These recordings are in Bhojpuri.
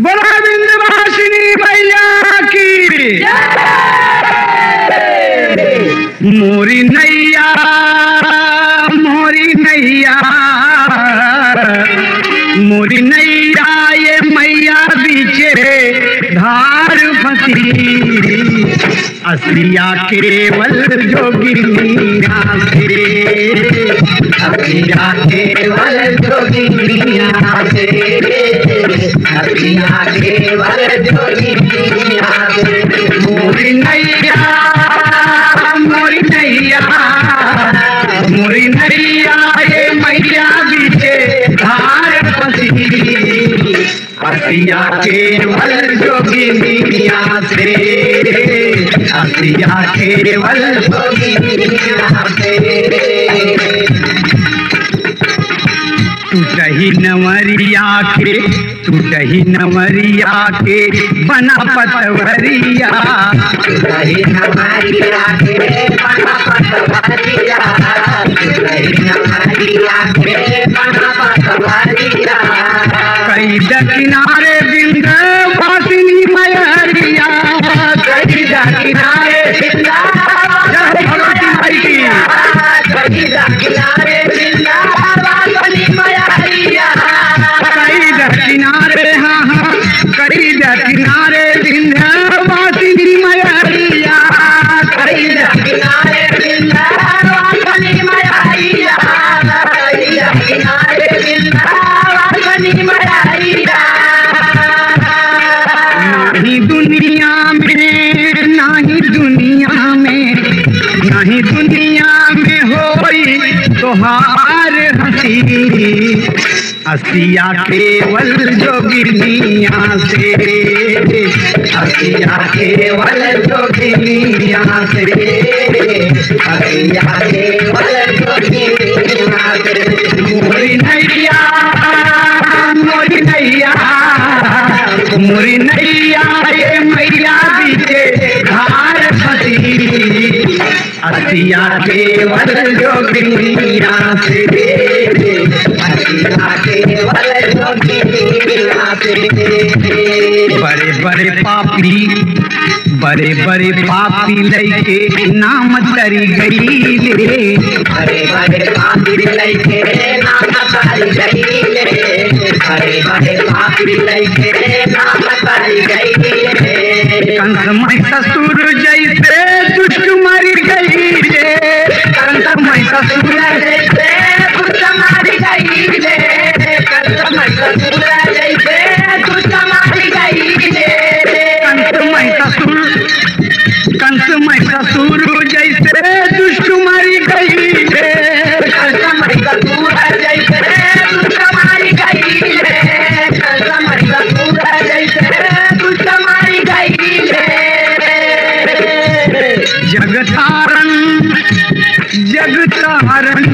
बोला विंध्यवासिनी मैया की मोरी नैया मोरी नैया मोरी नैया ये मैया बीचे धार फंसी असलिया केवल जोगिनिया से असलिया केवल जोगिनिया से असलिया केवल जोगिनिया से मोरी नैया मोरी नैया मोरी नैया ये मैया बीचे धार फंसी असलिया केवल जोगिनिया से असलिया केवल जोगिनिया से टूटही नवरिया के टूटही नवरिया के बना पतवरिया टूटही नवरिया के बना पतवरिया टूटही नवरिया के बना पतवरिया कई किनारे विंध्यवासिनी मैया कई किनारे किनारे किनारे हाँ हाँ कई किनारे विंध्यवासिनी मैया कई किनारे विंध्यवासिनी मैया किनारे विंध्यवासिनी मैया नहीं दुनिया में नहीं दुनिया में नहीं दुनिया में होई तोहार हंसी असलिया केवल जोगिनिया से असलिया केवल जोगिनिया से असलिया केवल जोगिनिया से मोरी नैया मोरी नैया मोरी नैया ये मैया बीचे धार फंसी असलिया केवल जोगिनिया से बड़े बड़े पापी लैके नाम तरी गई ले बड़े बड़े पापी लैके नाम तरी गई ले बड़े बड़े पापी लैके नाम तरी गई ले कंस मई ससुर जैसे दुष्ट मर गई ले कंस मई ससुर जैसे दुष्ट मर गई ले कंस मई ससुर जैसे दुष्ट मर गई ले कंस मई ससुर जैसे दुष्ट मर गई ले कंस मई ससुर जैसे दुष्ट मर गई ले कंस मई ससुर जैसे दुष्ट मर गई ले जगतारण जगतारण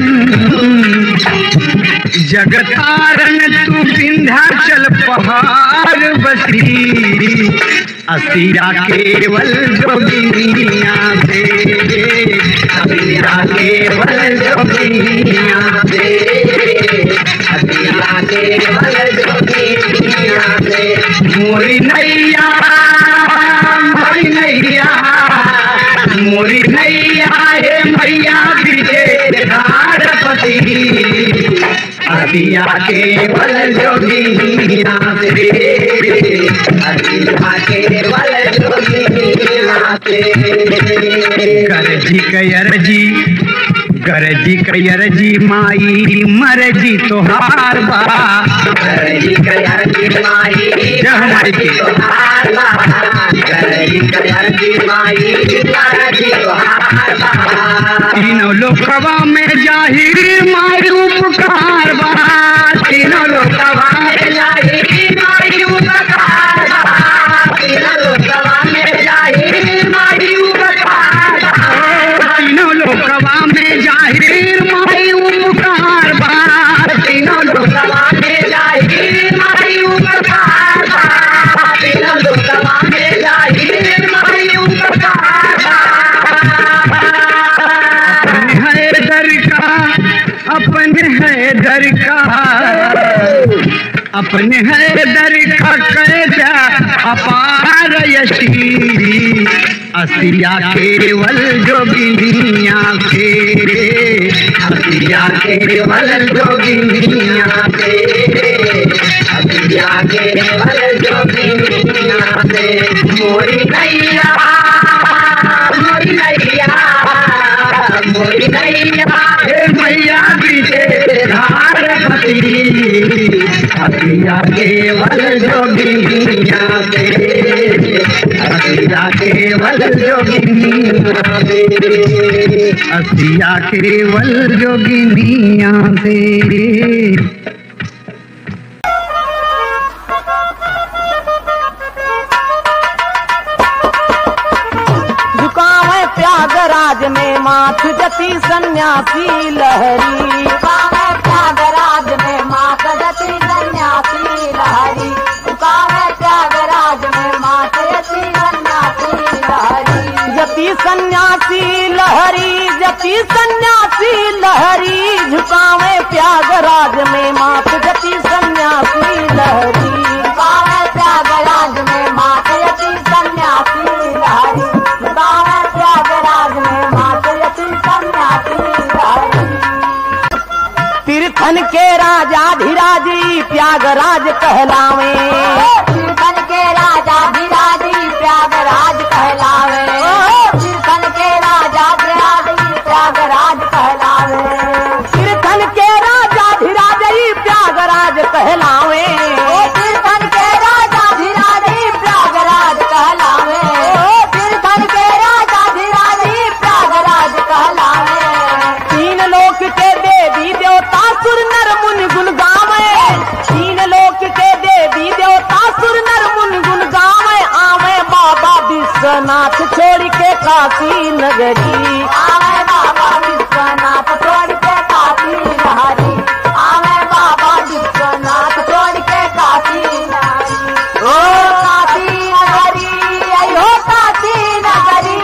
जगतारण तू विंध्याचल पहाड़ बसी असलिया केवल जोगिनिया से असलिया केवल जोगिनिया से असलिया केवल जोगिनिया से मोरी नैया मोरी नैया मोरी नैया हे मैया बीचे धार फंसी असलिया केवल जोगिनिया से असलिया केवल जोगिनिया से गरजी कयरजी माई मरजी तोहार बा गरजी कयरजी माई मरजी तोहार बा गरजी कयरजी माई मरजी तोहार बा तीनों लोकवा में जाहिर माई उपकार बा तीनों लोकवा में जाहिर माई उपकार बा तीनों लोकवा में जाहिर माई उपकार बा तीनों लोकवा में जाहिर माई उपकार बा तीनों लोकवा में जाहिर माई उपकार बा तीनों लोकवा में जाहिर माई उपकार बा अपने है दर का अपने हैदर का कैसा अपार यशी असिया केवल जोगिनिया के असिया केवल जोगिनिया के असिया केवल जोगिनिया से मोरी नैया मोरी नैया मोरी नैया हे मैया बीते धारपति असिया केवल जोगिनिया से असिया केवल जोगिनिया से असिया केवल जोगिनिया से। त्यागराज में माथ जती सन्यासी लहरी त्यागराज में माथ जती सन्यासी लहरी त्यागराज में माथ जती सन्यासी लहरी जती सन्यासी लहरी जती सन्यासी लहरी झुकावे त्यागराज में माथ जती सन्यासी लहरी त्यागराज में माथ जती सन्यासी लहरी त्यागराज में माथ जती सन्यासी लहरी तीर्थन के राजाधिराजी त्यागराज कहलावे तीर्थन के राजाधिराजी त्यागराज कहलावे तीर्थन के राजाधिराजी त्यागराज कहलावे तीर्थन के राजाधिराजी त्यागराज कहलावे तीर्थन के राजाधिराजी त्यागराज कहलावे तीर्थन के राजाधिराजी त्यागराज कहलावे तीन लोक के देवी देवता सुर नर मुनि गुण गावे तीन लोक के देवी देवता सुर नर मुनि गुण गावे आवे बाबा विश्वनाथ छोड़ के काशी नगरी आवे बाबा विश्वनाथ छोड़ के काशी नगरी आवे बाबा विश्वनाथ छोड़ के काशी नगरी ओ काशी नगरी अयो काशी नगरी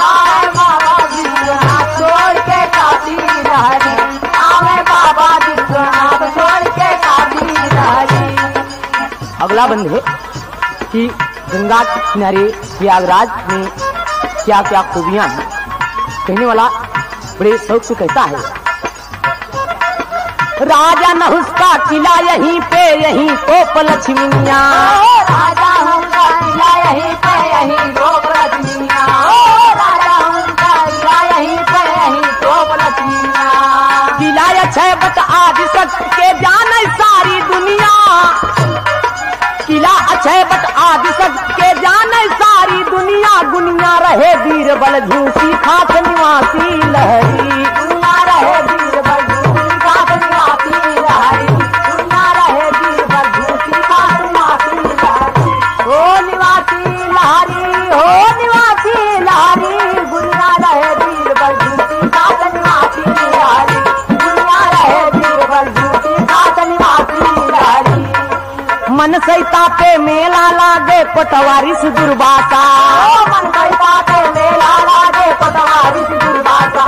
आवे बाबा विश्वनाथ छोड़ के काशी नगरी आवे बाबा विश्वनाथ छोड़ के काशी नगरी। अगला बंद है कि गंगा के किनारे प्रयागराज में क्या क्या खूबियां हैं। कहने वाला बड़े शौक से कहता है राजा नहुस का किला यहीं पे यहीं गोप लक्ष्मिया राजा उनका किला यहीं पे यहीं गोप लक्ष्मिया राजा उनका किला यहीं पे यहीं गोप लक्ष्मिया किला छह बट आज सच के जाने सारी दुनिया किला अक्षय बट आदि सच के जाने सारी दुनिया गुनिया रहे बीरबल झूसी खास निवासी लहरी दुनिया रहे बीरबल झूसी खास निवासी लहरी दुनिया रहे बीरबल झूसी खास निवासी लहरी हो निवासी लहरी हो निवासी लहरी दुनिया रहे बीरबल झूसी खास निवासी लहरी दुनिया रहे बीरबल झूसी खास निवासी लहरी मन सैता पे मेला लागे पटवारी से दुर्वासा मन सैता पे मेला लागे पटवारी से दुर्वासा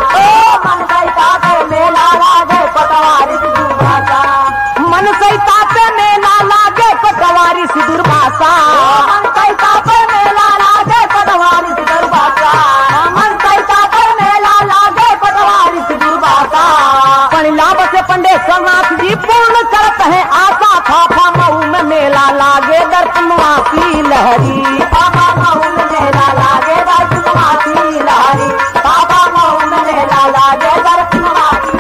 मन सैता पे मेला लागे पटवारी से दुर्वासा मन सैता पे मेला लागे पटवारी से दुर्वासा मन सैता पे मेला लागे पटवारी से दुर्वासा मन सैता पे मेला लागे पटवारी से दुर्वासा परिलाभ से पंडित सोमनाथ जी पूर्ण करते हैं आशा था मऊ में मेला लागे दर्शनवासी लहरी बाबा मऊ में मेला लागे दर्शनवासी लहरी बाबा मऊ में मेला लागे दर्शनवासी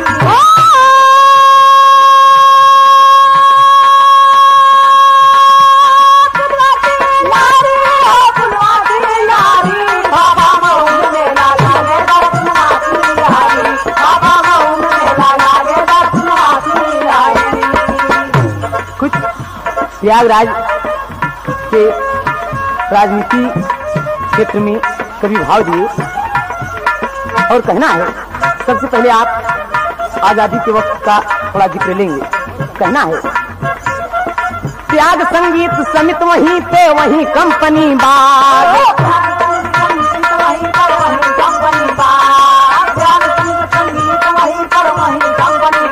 बाबा मऊ में मेला लागे दर्शनवासी लहरी बाबा मऊ में मेला लागे दर्शनवासी लहरी। कुछ प्रयागराज के राजनीति क्षेत्र में कभी भाव दिए और कहना है सबसे पहले आप आजादी के वक्त का थोड़ा जिक्र लेंगे। कहना है त्याग संगीत समित वहीं पे वहीं कंपनी बाग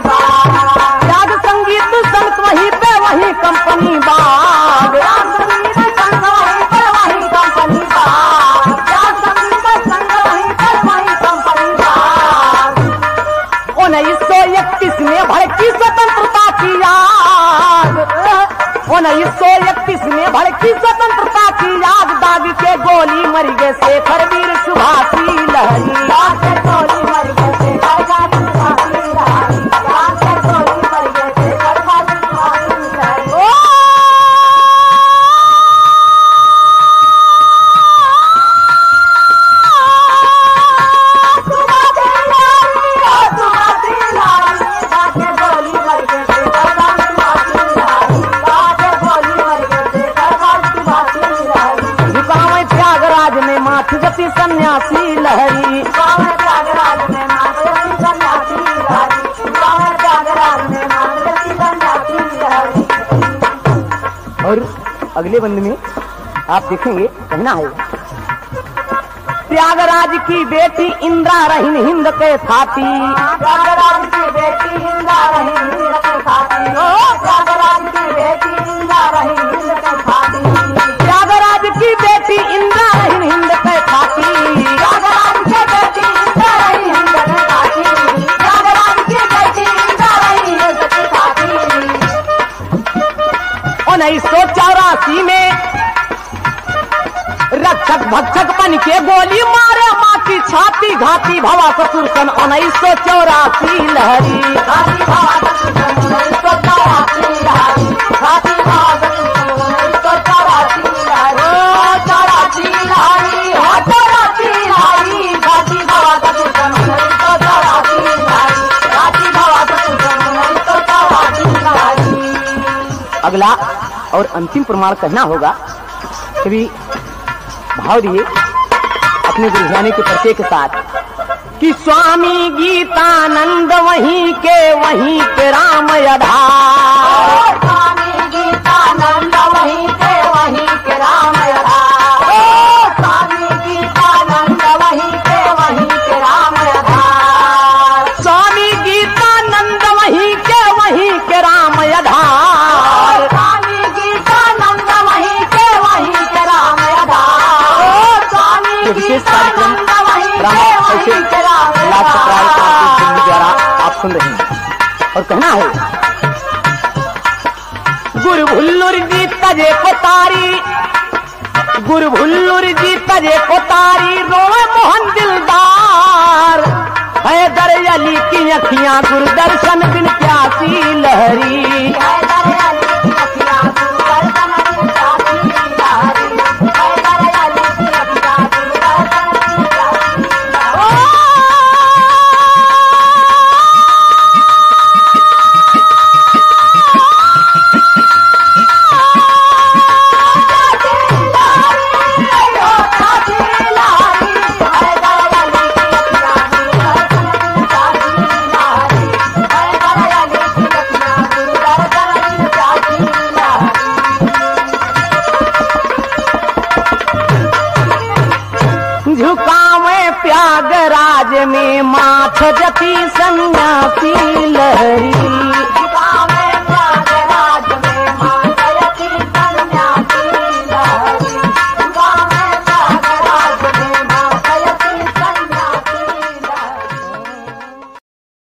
त्याग संगीत समित वहीं पे वहीं कंपनी 1931 में भड़की स्वतंत्रता की आग, दाग के गोली मर गए शेखर वीर सुभाषी लहरी। गोली मर गए शेखर वीर सुभाषी लहरी, गोली मर गए शेखर वीर सुभाषी लहरी। गति सन्यासी लहरी, त्यागराज में माधवती सन्यासी लहरी, त्यागराज में माधवती सन्यासी लहरी। और अगले बंद में आप देखेंगे कहना है, त्यागराज की बेटी इंदिरा रहीन हिंद के थाती, त्यागराज की बेटी इंदिरा रहीन हिंद के थाती, त्यागराज की बेटी इंदिरा रहीन हिंद के थाती, त्यागराज की बेटी इंदिरा रहीन हिंद के थाती, त्यागराज की बेटी इंदिरा रहीन हिंद के थाती, त्यागराज की बेटी इंदिरा रहीन हिंद के थाती। 1984 में रक्षक भक्षक बन के गोली मारे माँ की छाती, घाती भवा ससुर सन 1984 लहरी, घाती भवा ससुर सन 1984 लहरी, घाती भवा ससुर सन 1984 लहरी, 84 लहरी, 84 लहरी, घाती भवा ससुर सन 1984 लहरी, घाती भवा ससुर सन 1984 लहरी। अगला और अंतिम प्रमाण कहना होगा कि भाव दिए अपने गुरुज्ञानी के परिचय के साथ कि स्वामी गीतानंद वहीं के राम आधार, स्वामी गीतानंद वहीं के राम आधार, स्वामी गीतानंद वहीं के राम आधार, स्वामी गीतानंद वहीं के राम आधार, स्वामी गीतानंद वहीं के राम आधार। विशेष कार्यक्रम द्वारा आप सुन रहे हैं और कहना है, गुरु भुल्लुर जी तजे को तारी, गुरु भुल्लुर जी तजे को तारी, रोए मोहन दिलदार, हैदर अली की अखियां गुरु दर्शन बिन प्यासी लहरी, हैदर अली